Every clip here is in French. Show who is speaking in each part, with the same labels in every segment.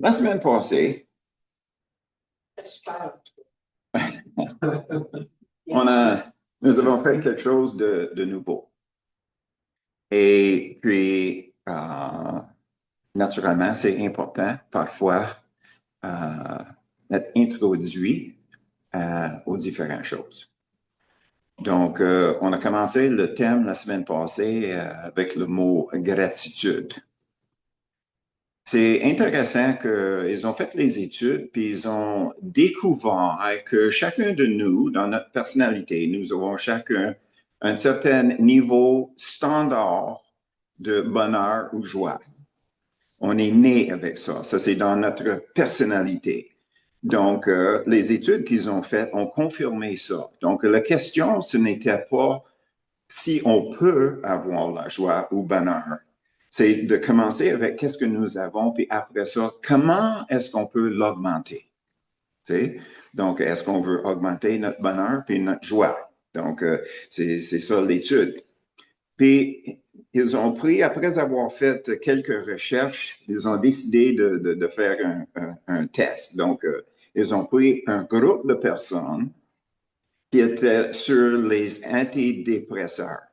Speaker 1: La semaine passée, nous avons fait quelque chose de nouveau. Et puis, naturellement, c'est important parfois d'être introduit aux différentes choses. Donc, on a commencé le thème la semaine passée avec le mot gratitude. C'est intéressant qu'ils ont fait les études, puis ils ont découvert que chacun de nous, dans notre personnalité, nous avons chacun un certain niveau standard de bonheur ou joie. On est né avec ça. Ça, c'est dans notre personnalité. Donc, les études qu'ils ont faites ont confirmé ça. Donc, la question, ce n'était pas si on peut avoir la joie ou bonheur. C'est de commencer avec qu'est-ce que nous avons, puis après ça, comment est-ce qu'on peut l'augmenter? Donc, est-ce qu'on veut augmenter notre bonheur puis notre joie? Donc, c'est ça l'étude. Puis, ils ont pris, après avoir fait quelques recherches, ils ont décidé de faire un test. Donc, ils ont pris un groupe de personnes qui étaient sur les antidépresseurs,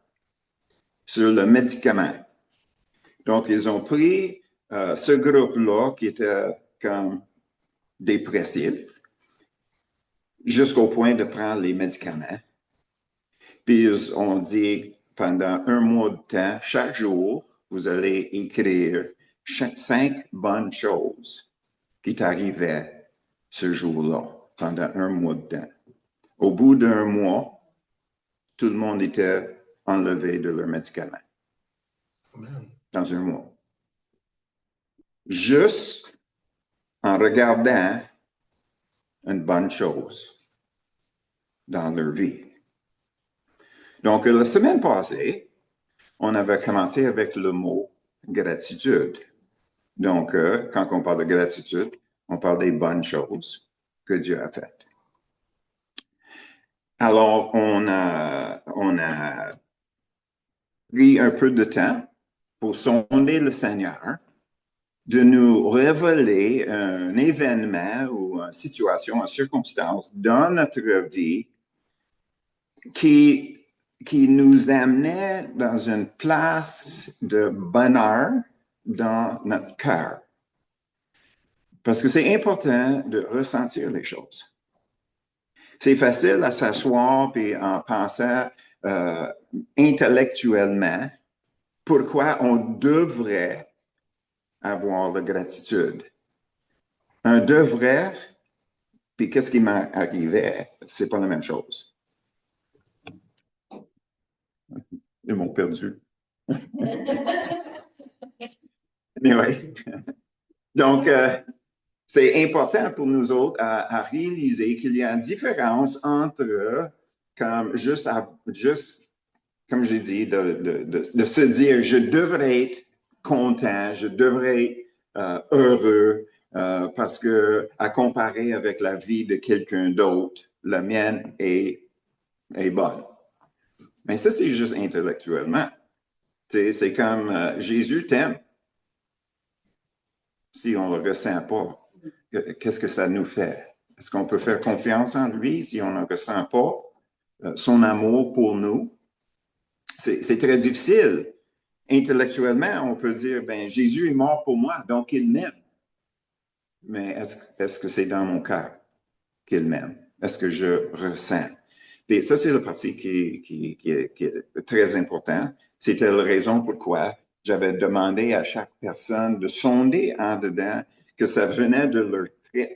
Speaker 1: sur le médicament. Donc, ils ont pris ce groupe-là qui était comme dépressif jusqu'au point de prendre les médicaments. Puis, ils ont dit, pendant un mois de temps, chaque jour, vous allez écrire 5 bonnes choses qui t'arrivaient ce jour-là, pendant un mois de temps. Au bout d'un mois, tout le monde était enlevé de leurs médicaments. Dans un mois. Juste en regardant une bonne chose dans leur vie. Donc, la semaine passée, on avait commencé avec le mot gratitude. Donc, quand on parle de gratitude, on parle des bonnes choses que Dieu a faites. Alors, on a pris un peu de temps pour sonder le Seigneur, de nous révéler un événement ou une situation, une circonstance dans notre vie qui nous amenait dans une place de bonheur dans notre cœur. Parce que c'est important de ressentir les choses. C'est facile à s'asseoir et en pensant intellectuellement pourquoi on devrait avoir la gratitude. Un devrait, puis qu'est-ce qui m'arrivait, c'est pas la même chose. Ils m'ont perdu. Anyway. Donc, c'est important pour nous autres à réaliser qu'il y a une différence entre comme juste comme j'ai dit, de se dire je devrais être content, je devrais être heureux parce que à comparer avec la vie de quelqu'un d'autre, la mienne est bonne. Mais ça, c'est juste intellectuellement. C'est comme Jésus t'aime. Si on ne le ressent pas, qu'est-ce que ça nous fait? Est-ce qu'on peut faire confiance en lui si on ne ressent pas son amour pour nous? C'est très difficile. Intellectuellement, on peut dire, ben Jésus est mort pour moi, donc il m'aime. Mais est-ce que c'est dans mon cœur qu'il m'aime? Est-ce que je ressens? Et ça, c'est la partie qui est très importante. C'était la raison pourquoi j'avais demandé à chaque personne de sonder en dedans que ça venait de leur trip.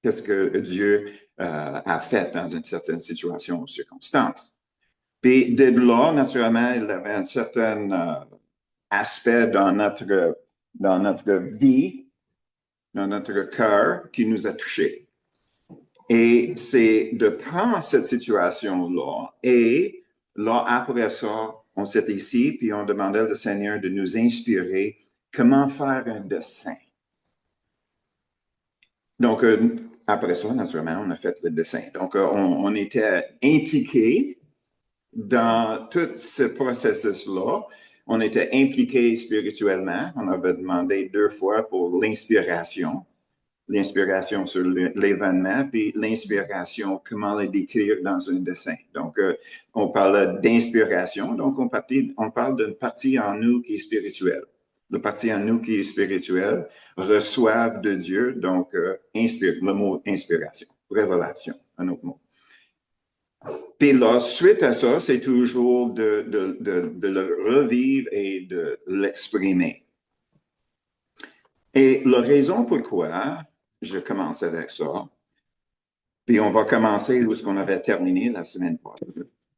Speaker 1: Qu'est-ce que Dieu a fait dans une certaine situation ou circonstance. Puis de là, naturellement, il y avait un certain aspect dans notre vie, dans notre cœur, qui nous a touchés. Et c'est de prendre cette situation-là et là, après ça, on s'est ici, puis on demandait au Seigneur de nous inspirer comment faire un dessin. Donc, après ça, naturellement, on a fait le dessin. Donc, on était impliqués dans tout ce processus-là On était impliqués spirituellement. On avait demandé 2 fois pour l'inspiration sur l'événement, puis l'inspiration, comment le décrire dans un dessin. Donc, on parle d'inspiration, donc on parle d'une partie en nous qui est spirituelle. La partie en nous qui est spirituelle reçoit de Dieu, donc le mot inspiration, révélation, un autre mot. Puis là, suite à ça, c'est toujours de le revivre et de l'exprimer. Et la raison pourquoi je commence avec ça, puis on va commencer où ce qu'on avait terminé la semaine passée.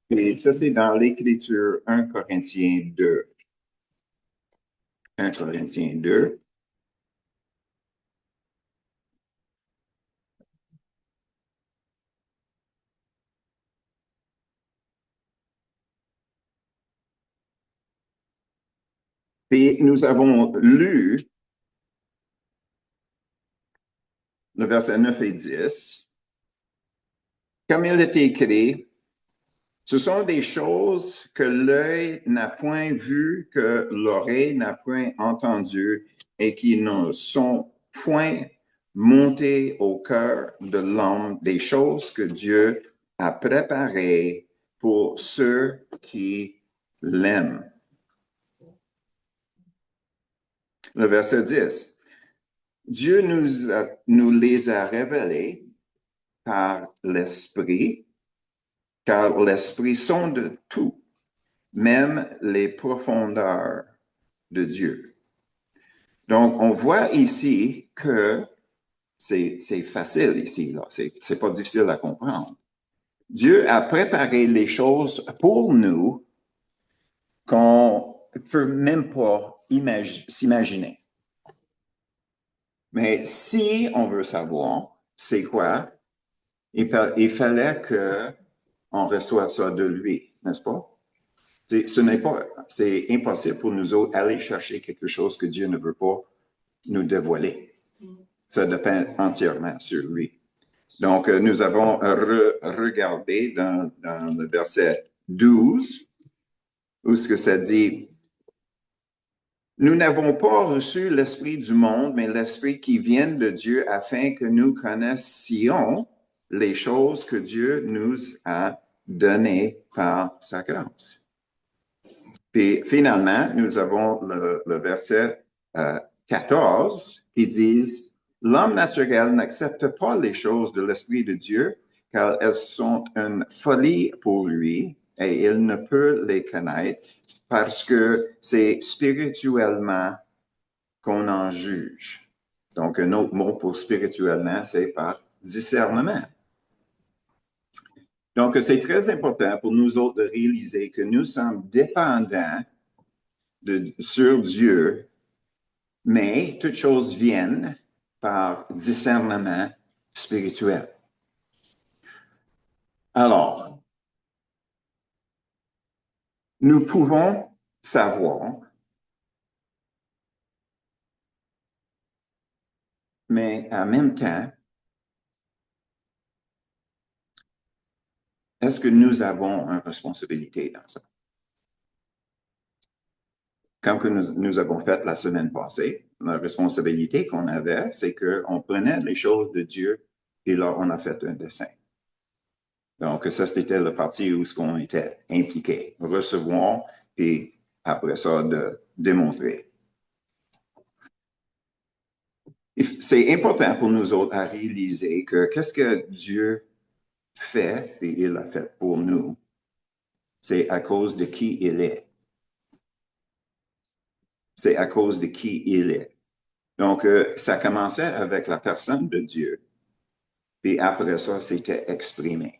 Speaker 1: Et ça, c'est dans l'Écriture 1 Corinthiens 2. 1 Corinthiens 2. Puis nous avons lu le verset 9 et 10. Comme il est écrit, ce sont des choses que l'œil n'a point vues, que l'oreille n'a point entendues et qui ne sont point montées au cœur de l'homme, des choses que Dieu a préparées pour ceux qui l'aiment. Le verset 10. Dieu nous les a révélés par l'Esprit, car l'Esprit sonde tout, même les profondeurs de Dieu. Donc, on voit ici que c'est facile ici, là. C'est pas difficile à comprendre. Dieu a préparé les choses pour nous qu'on ne peut même pas s'imaginer. Mais si on veut savoir c'est quoi, il fallait qu'on reçoive ça de lui, n'est-ce pas? C'est impossible pour nous autres aller chercher quelque chose que Dieu ne veut pas nous dévoiler. Ça dépend entièrement sur lui. Donc, nous avons regardé dans le verset 12, où ce que ça dit, nous n'avons pas reçu l'esprit du monde, mais l'esprit qui vient de Dieu afin que nous connaissions les choses que Dieu nous a données par sa grâce. Puis finalement, nous avons le verset 14 qui dit, l'homme naturel n'accepte pas les choses de l'Esprit de Dieu car elles sont une folie pour lui et il ne peut les connaître parce que c'est spirituellement qu'on en juge. Donc, un autre mot pour spirituellement, c'est par discernement. Donc, c'est très important pour nous autres de réaliser que nous sommes dépendants sur Dieu, mais toutes choses viennent par discernement spirituel. Alors, nous pouvons savoir, mais en même temps, est-ce que nous avons une responsabilité dans ça? Comme que nous avons fait la semaine passée, la responsabilité qu'on avait, c'est qu'on prenait les choses de Dieu et là, on a fait un dessin. Donc, ça, c'était la partie où on était impliqué. Recevoir et après ça, de démontrer. C'est important pour nous autres à réaliser que qu'est-ce que Dieu fait et il a fait pour nous, c'est à cause de qui il est. C'est à cause de qui il est. Donc, ça commençait avec la personne de Dieu. Puis après ça, c'était exprimé.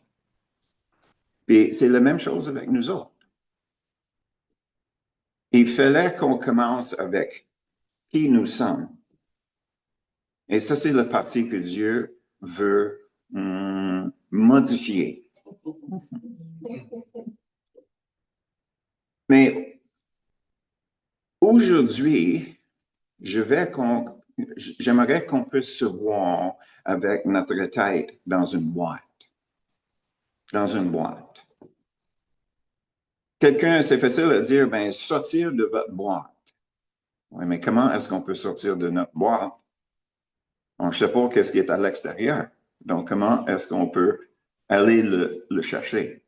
Speaker 1: Puis c'est la même chose avec nous autres. Il fallait qu'on commence avec qui nous sommes. Et ça, c'est la partie que Dieu veut modifier. Mais aujourd'hui, j'aimerais qu'on puisse se voir avec notre tête. Dans une boîte. Dans une boîte. Quelqu'un, c'est facile à dire, ben, sortir de votre boîte. Oui, mais comment est-ce qu'on peut sortir de notre boîte? On ne sait pas qu'est-ce qui est à l'extérieur. Donc, comment est-ce qu'on peut aller le chercher?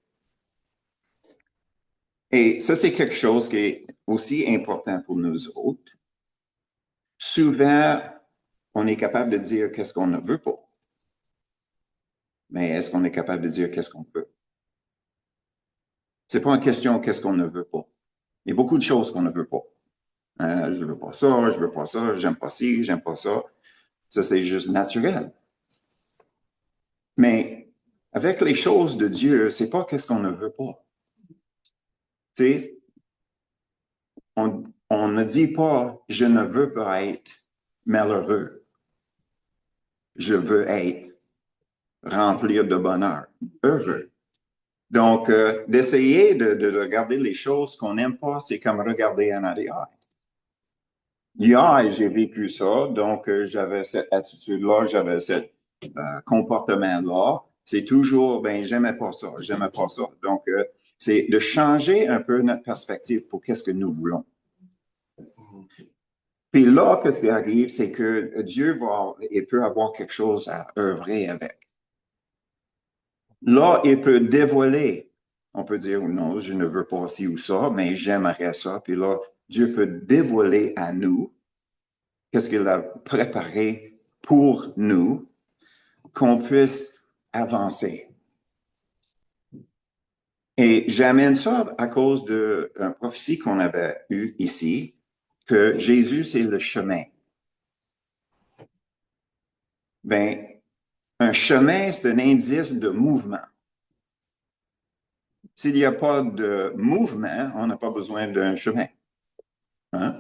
Speaker 1: Et ça, c'est quelque chose qui est aussi important pour nous autres. Souvent, on est capable de dire qu'est-ce qu'on ne veut pas. Mais est-ce qu'on est capable de dire qu'est-ce qu'on veut? C'est pas une question qu'est-ce qu'on ne veut pas. Il y a beaucoup de choses qu'on ne veut pas. Je veux pas ça, je veux pas ça, j'aime pas ci, j'aime pas ça. Ça, c'est juste naturel. Mais avec les choses de Dieu, c'est pas qu'est-ce qu'on ne veut pas. Tu sais, on ne dit pas je ne veux pas être malheureux. Je veux être remplir de bonheur, heureux. Donc, d'essayer de regarder les choses qu'on n'aime pas, c'est comme regarder en arrière. Hier, j'ai vécu ça, donc j'avais cette attitude-là, j'avais ce comportement-là. C'est toujours, ben, j'aimais pas ça, j'aimais pas ça. Donc, c'est de changer un peu notre perspective pour qu'est-ce que nous voulons. Puis là, qu'est-ce qui arrive, c'est que Dieu il peut avoir quelque chose à œuvrer avec. Là, il peut dévoiler. On peut dire, non, je ne veux pas ci ou ça, mais j'aimerais ça. Puis là, Dieu peut dévoiler à nous qu'est-ce qu'il a préparé pour nous, qu'on puisse avancer. Et j'amène ça à cause d'une prophétie qu'on avait eue ici, que Jésus, c'est le chemin. Ben, un chemin, c'est un indice de mouvement. S'il n'y a pas de mouvement, on n'a pas besoin d'un chemin. Hein?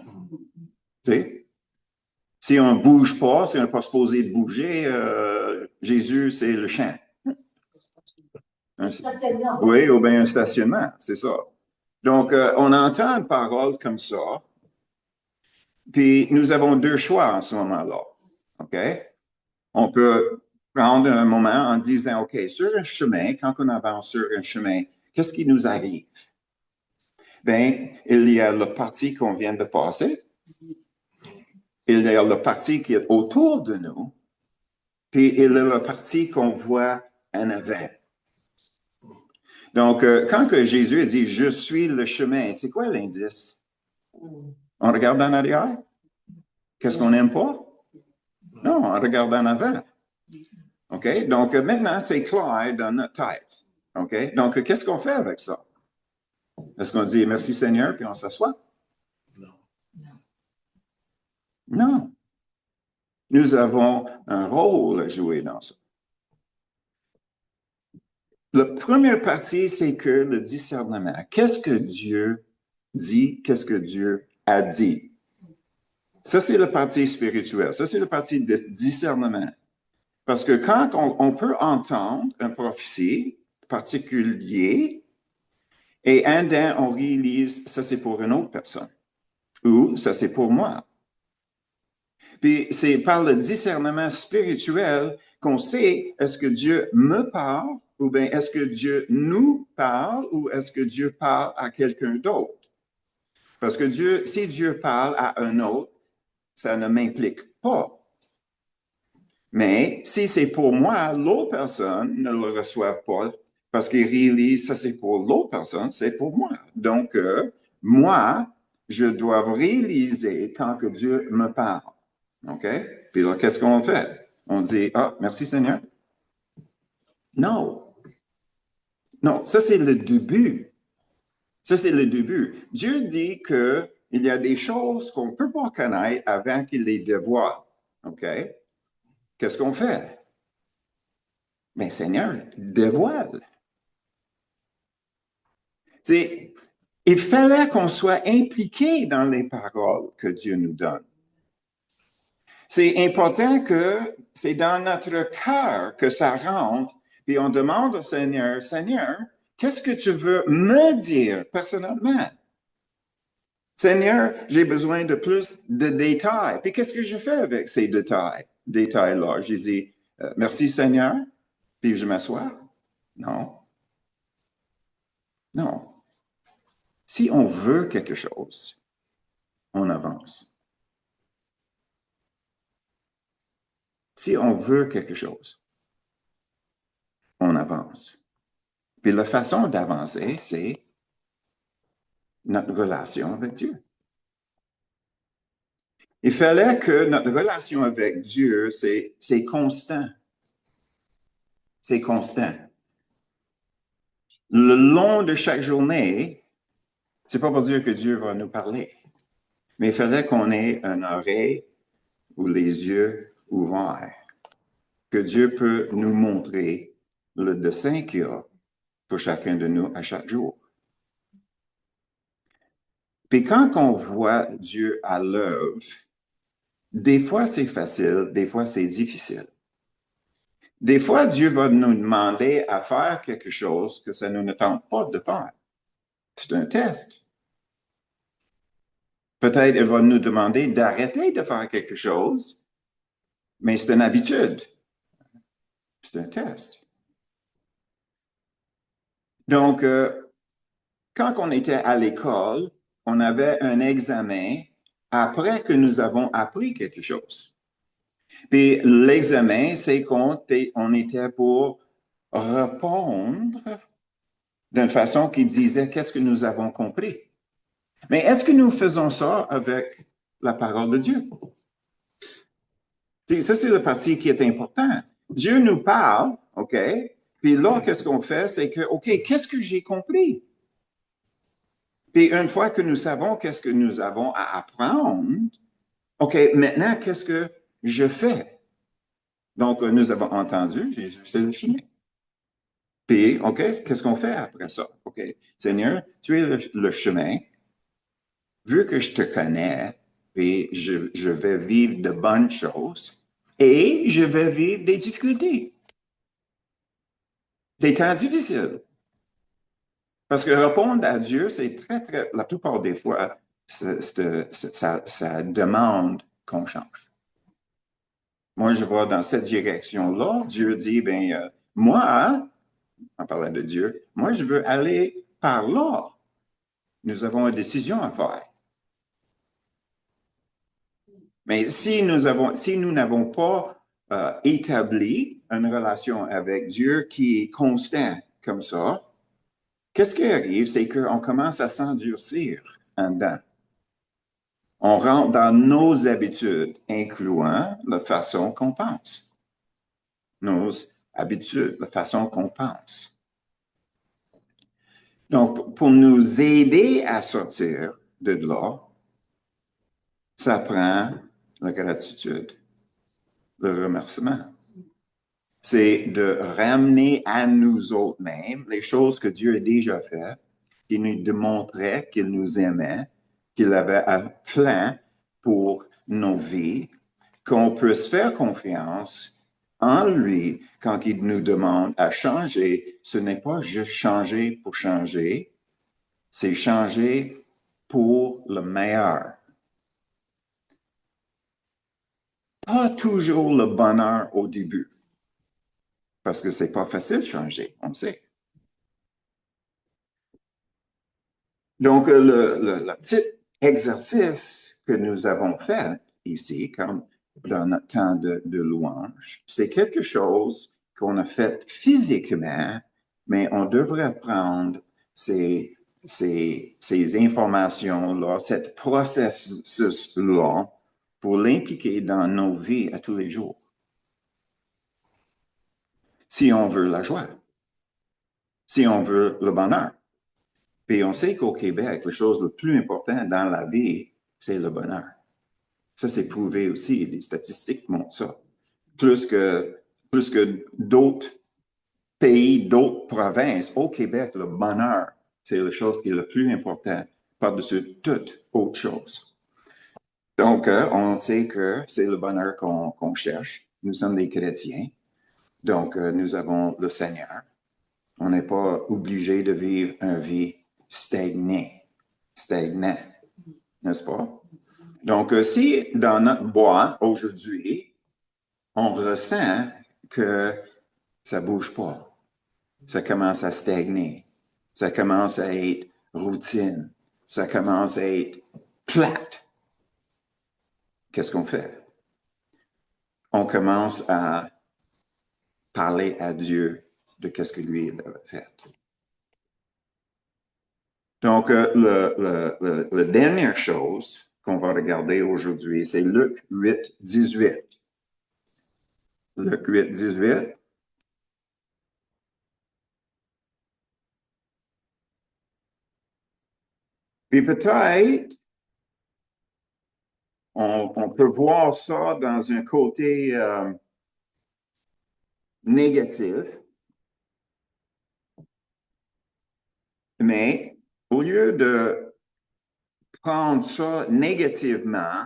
Speaker 1: Tu sais? Si on ne bouge pas, si on n'est pas supposé de bouger, Jésus, c'est le champ. Oui, ou bien un stationnement, c'est ça. Donc, on entend une parole comme ça, puis nous avons deux choix en ce moment-là. OK? On peut prendre un moment en disant, OK, sur un chemin, quand on avance sur un chemin, qu'est-ce qui nous arrive? Bien, il y a le parti qu'on vient de passer, il y a le parti qui est autour de nous, puis il y a le parti qu'on voit en avant. Donc, quand que Jésus a dit « Je suis le chemin », c'est quoi l'indice? On regarde en arrière? Qu'est-ce qu'on n'aime pas? Non, on regarde en avant. OK? Donc, maintenant, c'est clair dans notre tête. OK? Donc, qu'est-ce qu'on fait avec ça? Est-ce qu'on dit « Merci Seigneur » puis on s'assoit? Non. Nous avons un rôle à jouer dans ça. La première partie, c'est que le discernement. Qu'est-ce que Dieu dit? Qu'est-ce que Dieu a dit? Ça, c'est la partie spirituelle. Ça, c'est la partie de discernement. Parce que quand on peut entendre une prophétie particulière et un d'un, on réalise, ça, c'est pour une autre personne. Ou ça, c'est pour moi. Puis c'est par le discernement spirituel qu'on sait est-ce que Dieu me parle ou bien est-ce que Dieu nous parle ou est-ce que Dieu parle à quelqu'un d'autre. Parce que si Dieu parle à un autre, ça ne m'implique pas. Mais si c'est pour moi, l'autre personne ne le reçoit pas parce qu'il réalise ça c'est pour l'autre personne, c'est pour moi. Donc, moi, je dois réaliser quand que Dieu me parle. OK? Puis là, qu'est-ce qu'on fait? On dit, ah, merci Seigneur. Non. Non, ça c'est le début. Ça c'est le début. Dieu dit qu'il y a des choses qu'on ne peut pas connaître avant qu'il les dévoile. OK? Qu'est-ce qu'on fait? Mais Seigneur, dévoile. T'sais, il fallait qu'on soit impliqué dans les paroles que Dieu nous donne. C'est important que c'est dans notre cœur que ça rentre, puis on demande au Seigneur, Seigneur, qu'est-ce que tu veux me dire personnellement? Seigneur, j'ai besoin de plus de détails. Puis qu'est-ce que je fais avec ces détails-là? J'ai dit, merci Seigneur, puis je m'assois. Non. Non. Si on veut quelque chose, on avance. Si on veut quelque chose, on avance. Puis la façon d'avancer, c'est notre relation avec Dieu. Il fallait que notre relation avec Dieu, c'est constant. C'est constant. Le long de chaque journée, c'est pas pour dire que Dieu va nous parler, mais il fallait qu'on ait une oreille ou les yeux ouverts, que Dieu peut nous montrer le dessein qu'il a pour chacun de nous à chaque jour. Puis quand on voit Dieu à l'œuvre, des fois c'est facile, des fois c'est difficile. Des fois, Dieu va nous demander à faire quelque chose que ça ne nous tente pas de faire. C'est un test. Peut-être il va nous demander d'arrêter de faire quelque chose, mais c'est une habitude. C'est un test. Donc, quand on était à l'école, on avait un examen après que nous avons appris quelque chose. Puis l'examen, c'est qu'on était pour répondre d'une façon qui disait qu'est-ce que nous avons compris. Mais est-ce que nous faisons ça avec la parole de Dieu? Ça, c'est la partie qui est importante. Dieu nous parle, OK? Puis là, qu'est-ce qu'on fait? C'est que, OK, qu'est-ce que j'ai compris? Puis une fois que nous savons qu'est-ce que nous avons à apprendre, OK, maintenant, qu'est-ce que je fais? Donc, nous avons entendu, Jésus, c'est le chemin. Puis, OK, qu'est-ce qu'on fait après ça? OK, Seigneur, tu es le chemin. Vu que je te connais, puis je vais vivre de bonnes choses et je vais vivre des difficultés, des temps difficiles. Parce que répondre à Dieu, c'est très, la plupart des fois, ça demande qu'on change. Moi, je vais dans cette direction-là. Dieu dit, ben, moi, en parlant de Dieu, moi, je veux aller par là. Nous avons une décision à faire. Mais si nous n'avons pas établi une relation avec Dieu qui est constant comme ça, qu'est-ce qui arrive? C'est qu'on commence à s'endurcir en dedans. On rentre dans nos habitudes, incluant la façon qu'on pense. Nos habitudes, la façon qu'on pense. Donc, pour nous aider à sortir de là, ça prend la gratitude, le remerciement. C'est de ramener à nous autres-mêmes les choses que Dieu a déjà faites, qui nous démontraient qu'il nous aimait, qu'il avait un plan pour nos vies, qu'on peut se faire confiance en lui quand il nous demande à changer. Ce n'est pas juste changer pour changer, c'est changer pour le meilleur. Pas toujours le bonheur au début, parce que c'est pas facile de changer, on sait. Donc, le petit exercice que nous avons fait ici, comme dans notre temps de louange, c'est quelque chose qu'on a fait physiquement, mais on devrait prendre ces informations-là, cette processus-là, pour l'impliquer dans nos vies à tous les jours. Si on veut la joie, si on veut le bonheur. Puis on sait qu'au Québec, la chose la plus importante dans la vie, c'est le bonheur. Ça, c'est prouvé aussi. Les statistiques montrent ça. Plus que d'autres pays, d'autres provinces, au Québec, le bonheur, c'est la chose qui est la plus importante par-dessus toute autre chose. Donc, on sait que c'est le bonheur qu'on cherche. Nous sommes des chrétiens. Donc, nous avons le Seigneur. On n'est pas obligé de vivre une vie stagnant, n'est-ce pas? Donc, si dans notre bois aujourd'hui, on ressent que ça ne bouge pas, ça commence à stagner, ça commence à être routine, ça commence à être plate. Qu'est-ce qu'on fait? On commence à parler à Dieu de qu'est-ce que lui a fait. Donc, la dernière chose qu'on va regarder aujourd'hui, c'est Luc 8, 18. Luc 8, 18. Puis peut-être, on peut voir ça dans un côté négatif, mais au lieu de prendre ça négativement,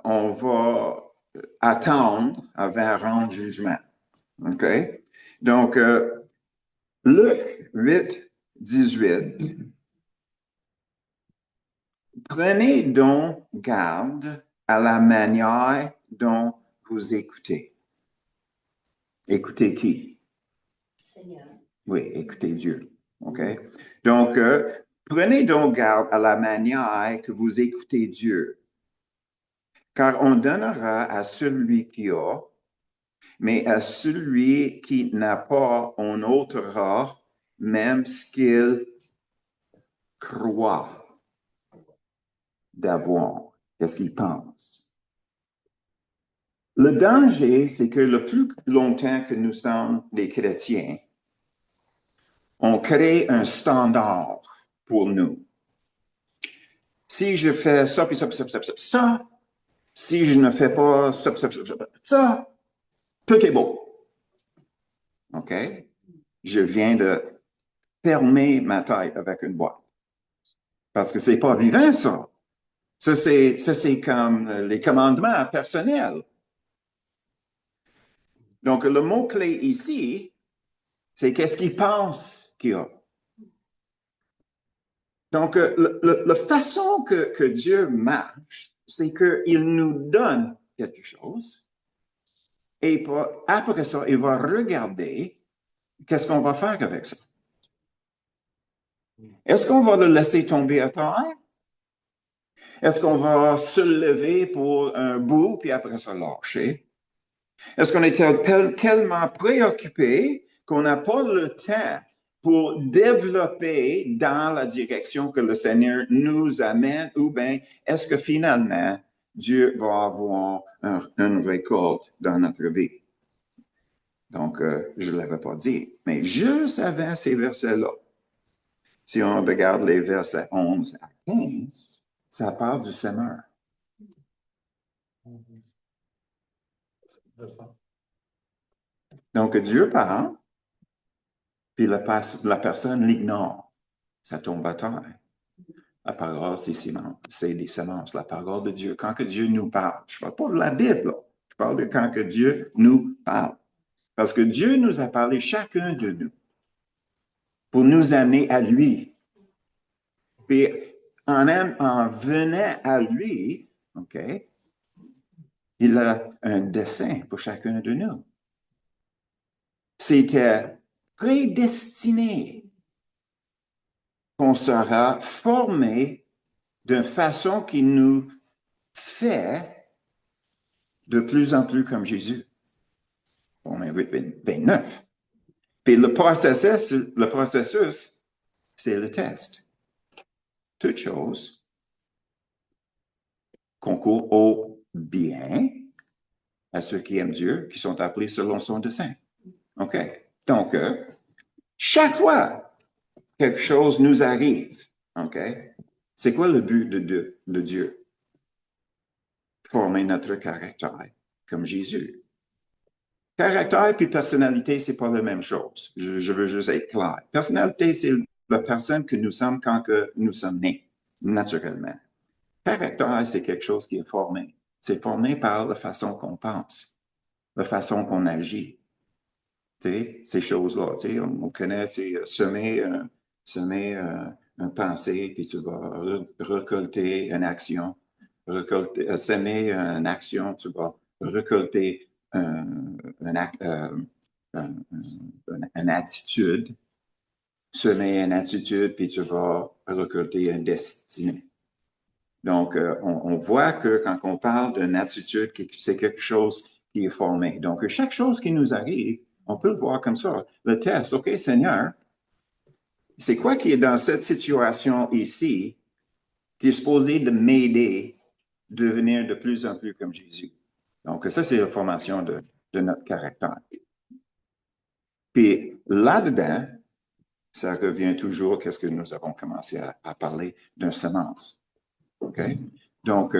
Speaker 1: on va attendre avant de rendre jugement. OK? Donc, Luc 8, 18. Prenez donc garde à la manière dont vous écoutez. Écoutez qui?
Speaker 2: Seigneur.
Speaker 1: Oui, écoutez Dieu. OK? Donc, prenez donc garde à la manière que vous écoutez Dieu. Car on donnera à celui qui a, mais à celui qui n'a pas, on ôtera même ce qu'il croit d'avoir. Qu'est-ce qu'il pense? Le danger, c'est que le plus longtemps que nous sommes des chrétiens, on crée un standard pour nous. Si je fais ça, puis ça, puis ça, puis ça, puis ça, si je ne fais pas ça, puis ça, puis ça, tout est beau. OK? Je viens de fermer ma tête avec une boîte. Parce que c'est pas vivant, ça. Ça, c'est comme les commandements personnels. Donc, le mot-clé ici, c'est qu'est-ce qu'il pense qu'il a. Donc, la façon que Dieu marche, c'est qu'il nous donne quelque chose et après ça, il va regarder qu'est-ce qu'on va faire avec ça. Est-ce qu'on va le laisser tomber à terre? Est-ce qu'on va se lever pour un bout puis après ça lâcher? Est-ce qu'on est tellement préoccupé qu'on n'a pas le temps pour développer dans la direction que le Seigneur nous amène, ou bien est-ce que finalement, Dieu va avoir une récolte dans notre vie? Donc, je ne l'avais pas dit, mais juste avant ces versets-là, si on regarde les versets 11 à 15, ça parle du semeur. Donc, Dieu parle, puis la personne l'ignore. Ça tombe à terre. La parole, c'est des semences. La parole de Dieu. Quand que Dieu nous parle, je ne parle pas de la Bible, là. Je parle de quand que Dieu nous parle. Parce que Dieu nous a parlé chacun de nous pour nous amener à lui. Puis en venant à lui, OK, il a un dessein pour chacun de nous. C'était prédestiné qu'on sera formé d'une façon qui nous fait de plus en plus comme Jésus. Romains 8, 29. Puis le processus, c'est le test. Toute chose concourt au bien à ceux qui aiment Dieu, qui sont appelés selon son dessein. OK? Donc, chaque fois quelque chose nous arrive, OK? C'est quoi le but de Dieu? Former notre caractère comme Jésus. Caractère et personnalité, c'est pas la même chose. Je veux juste être clair. Personnalité, c'est la personne que nous sommes quand que nous sommes nés, naturellement. Caractère, c'est quelque chose qui est formé. C'est formé par la façon qu'on pense, la façon qu'on agit. Tu sais, ces choses-là. Tu sais, on connaît, tu sais, semer un pensée, puis tu vas récolter une action. Semer une action, tu vas récolter une attitude. semer une attitude, puis tu vas récolter une destinée. Donc, on voit que quand on parle d'une attitude, c'est quelque chose qui est formé. Donc, chaque chose qui nous arrive, on peut le voir comme ça. Le test, OK, Seigneur, c'est quoi qui est dans cette situation ici qui est supposé de m'aider à devenir de plus en plus comme Jésus? Donc, ça, c'est la formation de notre caractère. Puis là-dedans, ça revient toujours qu'est-ce que nous avons commencé à parler d'une semence. OK? Donc,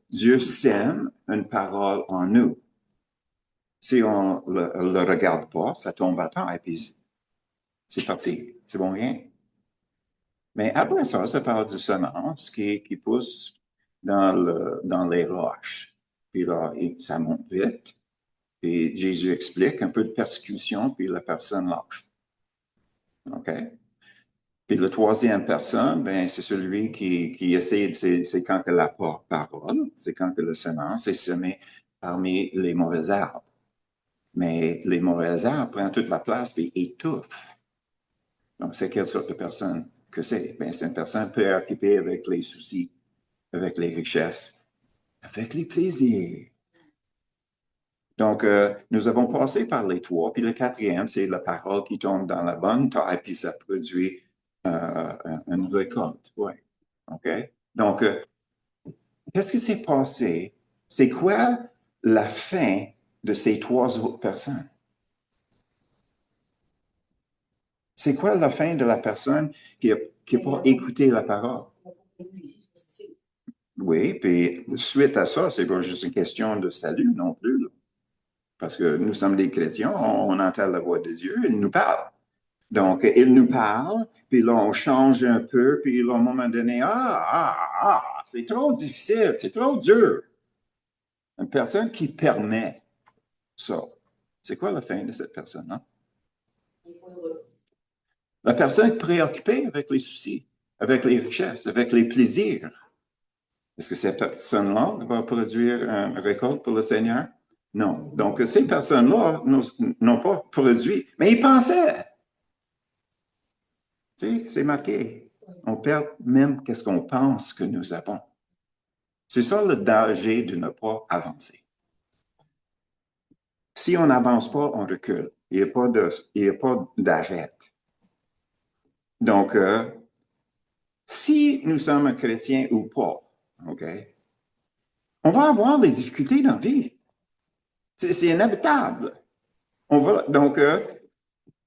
Speaker 1: Dieu sème une parole en nous. Si on ne le regarde pas, ça tombe à terre et puis c'est parti. C'est bon rien. Mais après ça parle de semence qui pousse dans les roches. Puis là, ça monte vite. Et Jésus explique un peu de persécution, puis la personne lâche. OK? Puis la troisième personne, ben, c'est celui qui essaie, c'est quand que la parole, c'est quand que le semence est semé parmi les mauvais arbres. Mais les mauvais arbres prennent toute la place et étouffent. Donc, c'est quelle sorte de personne que c'est? Ben, c'est une personne préoccupée avec les soucis, avec les richesses, avec les plaisirs. Donc, nous avons passé par les trois, puis le quatrième, c'est la parole qui tombe dans la bonne taille, puis ça produit une récolte. Oui. OK? Donc, qu'est-ce qui s'est passé? C'est quoi la fin de ces trois autres personnes? C'est quoi la fin de la personne qui n'a pas écouté la parole? Oui, puis suite à ça, c'est pas juste une question de salut non plus, là. Parce que nous sommes des chrétiens, on entend la voix de Dieu, il nous parle. Donc, il nous parle, puis là, on change un peu, puis là, à un moment donné, c'est trop difficile, c'est trop dur. Une personne qui permet ça, c'est quoi la fin de cette personne-là? La personne préoccupée avec les soucis, avec les richesses, avec les plaisirs. Est-ce que cette personne-là va produire une récolte pour le Seigneur? Non. Donc, ces personnes-là n'ont pas produit, mais ils pensaient. Tu sais, c'est marqué. On perd même qu'est-ce qu'on pense que nous avons. C'est ça le danger de ne pas avancer. Si on n'avance pas, on recule. Il n'y a pas d'arrêt. Donc, si nous sommes un chrétien ou pas, OK, on va avoir des difficultés dans la vie. C'est inévitable. Donc,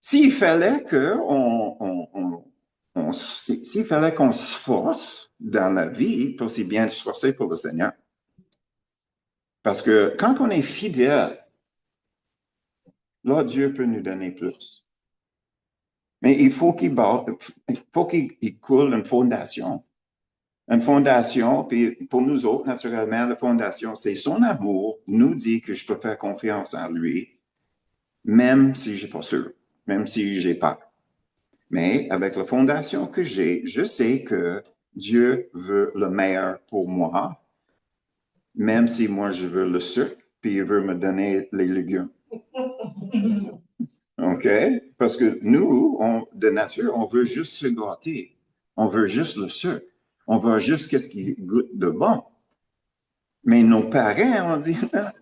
Speaker 1: s'il fallait s'il fallait qu'on se force dans la vie, c'est bien de se forcer pour le Seigneur. Parce que quand on est fidèle, là, Dieu peut nous donner plus. Mais il faut qu'il coule une fondation. Une fondation, puis pour nous autres, naturellement, la fondation, c'est son amour nous dit que je peux faire confiance en lui, même si je ne suis pas sûr, même si j'ai peur. Mais avec la fondation que j'ai, je sais que Dieu veut le meilleur pour moi, même si moi je veux le sucre, puis il veut me donner les légumes. OK? Parce que nous, de nature, on veut juste se gâter. On veut juste le sucre. On veut juste qu'est-ce qui goûte de bon. Mais nos parents ont dit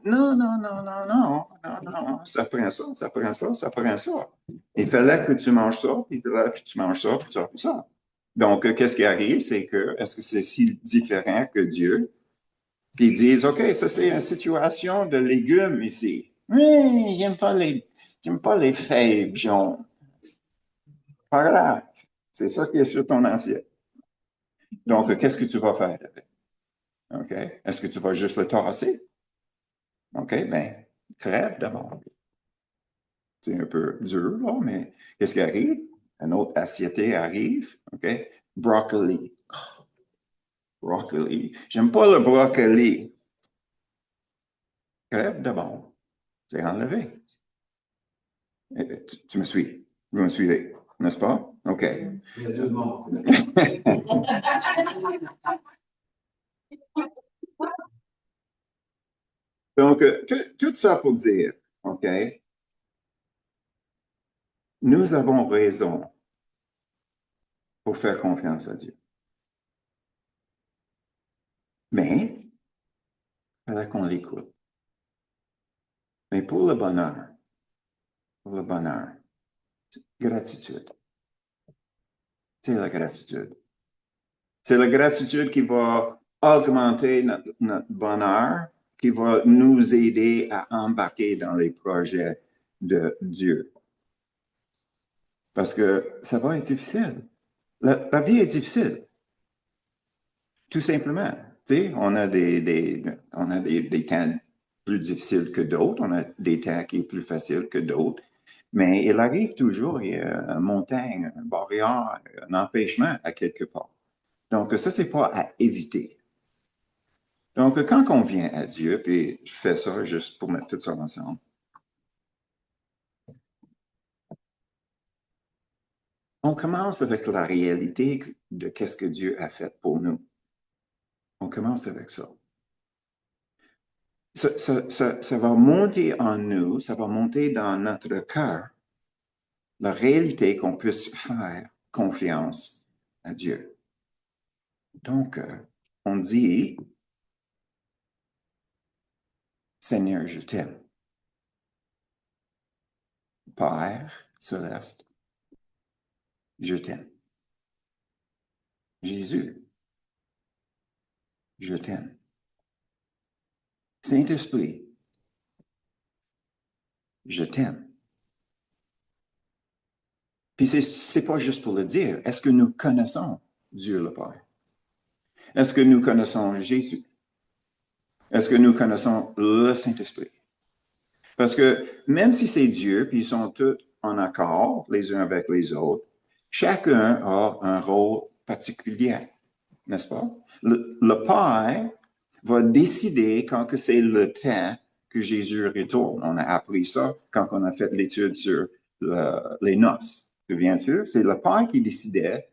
Speaker 1: non, non, non, non, non, non, non, ça prend ça, ça prend ça, ça prend ça. Il fallait que tu manges ça, puis il fallait que tu manges ça, puis ça, puis ça. Donc, qu'est-ce qui arrive, c'est que, est-ce que c'est si différent que Dieu? Puis ils disent, OK, ça c'est une situation de légumes ici. Oui, j'aime pas les fèves jaunes. Pas grave. C'est ça qui est sur ton assiette. Donc, qu'est-ce que tu vas faire avec? OK? Est-ce que tu vas juste le tasser? OK, ben, crève d'abord. C'est un peu dur, là, mais qu'est-ce qui arrive? Un autre assiette arrive, OK? Broccoli. Oh, broccoli. J'aime pas le brocoli. Crève d'abord. C'est enlevé. Tu me suis. Vous me suivez, n'est-ce pas? OK. Il y a deux morts. Donc, tout ça pour dire, OK, nous avons raison pour faire confiance à Dieu. Mais, il fallait qu'on l'écoute. Mais pour le bonheur, gratitude. C'est la gratitude. C'est la gratitude qui va augmenter notre bonheur, qui va nous aider à embarquer dans les projets de Dieu. Parce que ça va être difficile. La vie est difficile, tout simplement. Tu sais, on a des temps plus difficiles que d'autres, on a des temps qui sont plus faciles que d'autres, mais il arrive toujours, il y a une montagne, un barrière, un empêchement à quelque part. Donc, ça, c'est pas à éviter. Donc, quand on vient à Dieu, puis je fais ça juste pour mettre tout ça ensemble, on commence avec la réalité de qu'est-ce que Dieu a fait pour nous. On commence avec ça. Ça va monter en nous, ça va monter dans notre cœur, la réalité qu'on puisse faire confiance à Dieu. Donc, on dit, Seigneur, je t'aime. Père céleste, je t'aime. Jésus, je t'aime. Saint-Esprit, je t'aime. Puis c'est pas juste pour le dire. Est-ce que nous connaissons Dieu le Père? Est-ce que nous connaissons Jésus? Est-ce que nous connaissons le Saint-Esprit? Parce que même si c'est Dieu, puis ils sont tous en accord les uns avec les autres, chacun a un rôle particulier, n'est-ce pas? Le Père va décider quand que c'est le temps que Jésus retourne. On a appris ça quand on a fait l'étude sur les noces. Te souviens-tu? C'est le Père qui décidait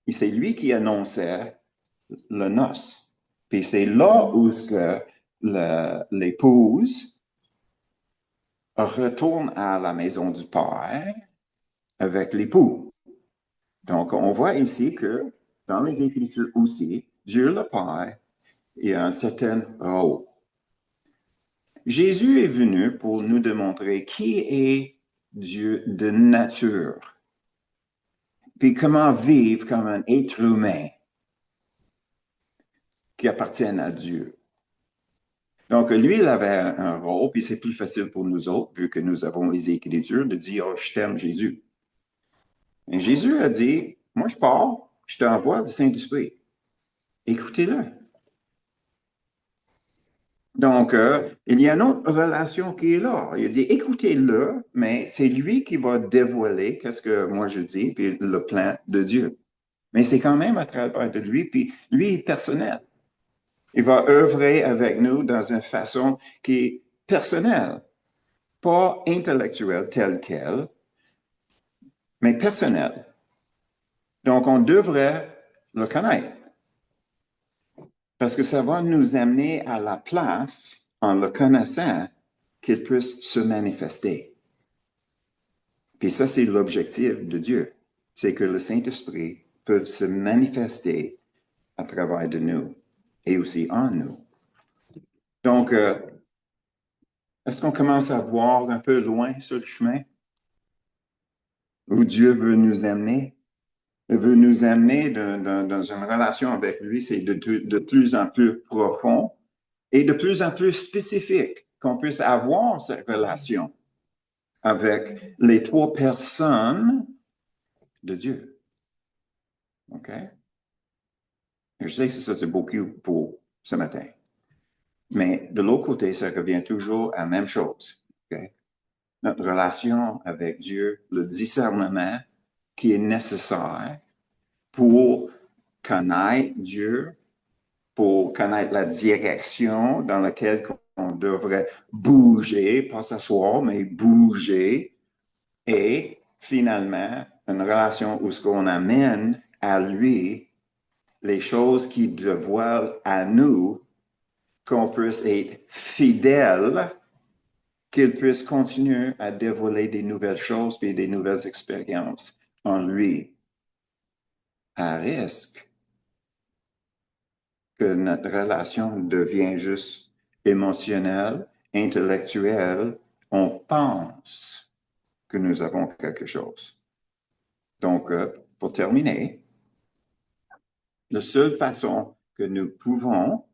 Speaker 1: et c'est lui qui annonçait le noce. Puis c'est là où l'épouse retourne à la maison du Père avec l'époux. Donc, on voit ici que dans les Écritures aussi, Dieu le Père a un certain rôle. Jésus est venu pour nous démontrer qui est Dieu de nature, puis comment vivre comme un être humain qui appartient à Dieu. Donc, lui, il avait un rôle, puis c'est plus facile pour nous autres, vu que nous avons les Écritures, de dire, oh, je t'aime, Jésus. Et Jésus a dit, moi, je pars, je t'envoie le Saint-Esprit. Écoutez-le. Donc, il y a une autre relation qui est là. Il a dit, écoutez-le, mais c'est lui qui va dévoiler qu'est-ce que moi je dis, puis le plan de Dieu. Mais c'est quand même à travers de lui, puis lui est personnel. Il va œuvrer avec nous dans une façon qui est personnelle, pas intellectuelle telle qu'elle, mais personnelle. Donc, on devrait le connaître. Parce que ça va nous amener à la place, en le connaissant, qu'il puisse se manifester. Puis ça, c'est l'objectif de Dieu. C'est que le Saint-Esprit peut se manifester à travers de nous et aussi en nous. Donc, est-ce qu'on commence à voir un peu loin sur le chemin où Dieu veut nous amener? Il veut nous amener dans une relation avec lui, c'est de plus en plus profond et de plus en plus spécifique, qu'on puisse avoir cette relation avec les trois personnes de Dieu. OK? Je sais que ça, c'est beaucoup pour ce matin. Mais de l'autre côté, ça revient toujours à la même chose. Okay? Notre relation avec Dieu, le discernement qui est nécessaire pour connaître Dieu, pour connaître la direction dans laquelle on devrait bouger, pas s'asseoir, mais bouger. Et finalement, une relation où ce qu'on amène à lui les choses qu'il dévoile à nous, qu'on puisse être fidèle, qu'il puisse continuer à dévoiler des nouvelles choses et des nouvelles expériences en lui. à risque que notre relation devient juste émotionnelle, intellectuelle. On pense que nous avons quelque chose. Donc, pour terminer, la seule façon que nous pouvons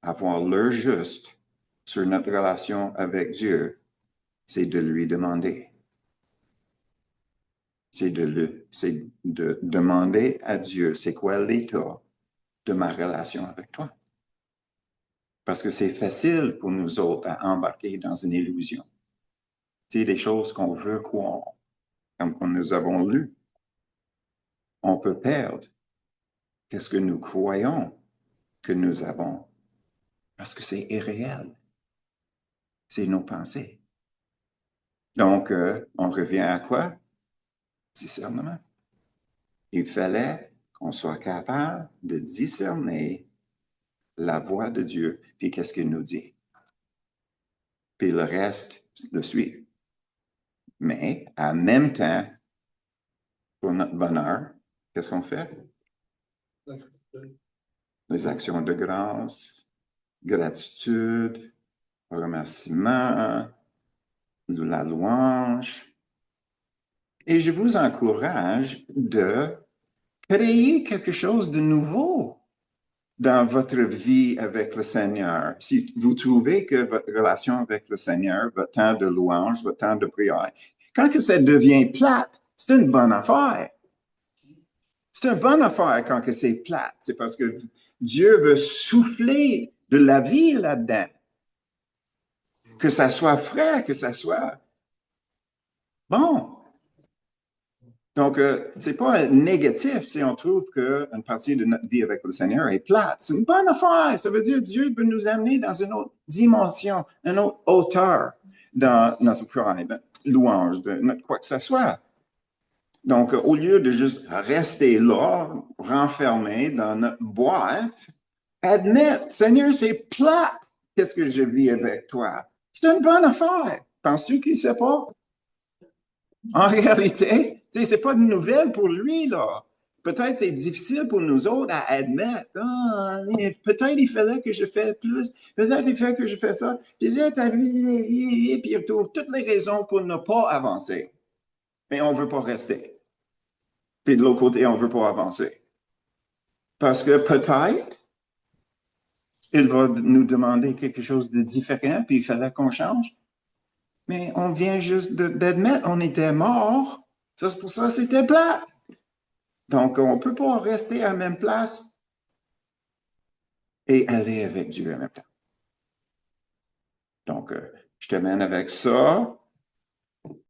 Speaker 1: avoir l'heure juste sur notre relation avec Dieu, c'est de lui demander. C'est de demander à Dieu, c'est quoi l'état de ma relation avec toi? Parce que c'est facile pour nous autres à embarquer dans une illusion. C'est des choses qu'on veut croire, comme nous avons lu. On peut perdre qu'est-ce que nous croyons que nous avons, parce que c'est irréel. C'est nos pensées. Donc, on revient à quoi? Discernement. Il fallait qu'on soit capable de discerner la voix de Dieu, puis qu'est-ce qu'il nous dit. Puis le reste le suit. Mais en même temps, pour notre bonheur, qu'est-ce qu'on fait? Les actions de grâce, gratitude, remerciement, de la louange. Et je vous encourage de créer quelque chose de nouveau dans votre vie avec le Seigneur. Si vous trouvez que votre relation avec le Seigneur, votre temps de louange, votre temps de prière, quand que ça devient plate, c'est une bonne affaire. C'est une bonne affaire quand que c'est plate. C'est parce que Dieu veut souffler de la vie là-dedans. Que ça soit frais, que ça soit bon. Donc, c'est pas négatif si on trouve qu'une partie de notre vie avec le Seigneur est plate. C'est une bonne affaire. Ça veut dire que Dieu veut nous amener dans une autre dimension, une autre hauteur dans notre prière, notre louange, de notre quoi que ce soit. Donc, au lieu de juste rester là, renfermé dans notre boîte, admettre, Seigneur, c'est plate. Qu'est-ce que je vis avec toi? C'est une bonne affaire. Penses-tu qu'il ne sait pas? En réalité, c'est pas une nouvelle pour lui, là. Peut-être c'est difficile pour nous autres à admettre. Ah, peut-être il fallait que je fasse plus. Peut-être il fallait que je fasse ça. Puis il trouve toutes les raisons pour ne pas avancer. Mais on ne veut pas rester. Puis de l'autre côté, on ne veut pas avancer. Parce que peut-être il va nous demander quelque chose de différent, puis il fallait qu'on change. Mais on vient juste d'admettre qu'on était mort. Ça, c'est pour ça que c'était plat. Donc, on ne peut pas rester à la même place et aller avec Dieu en même temps. Donc, je termine avec ça.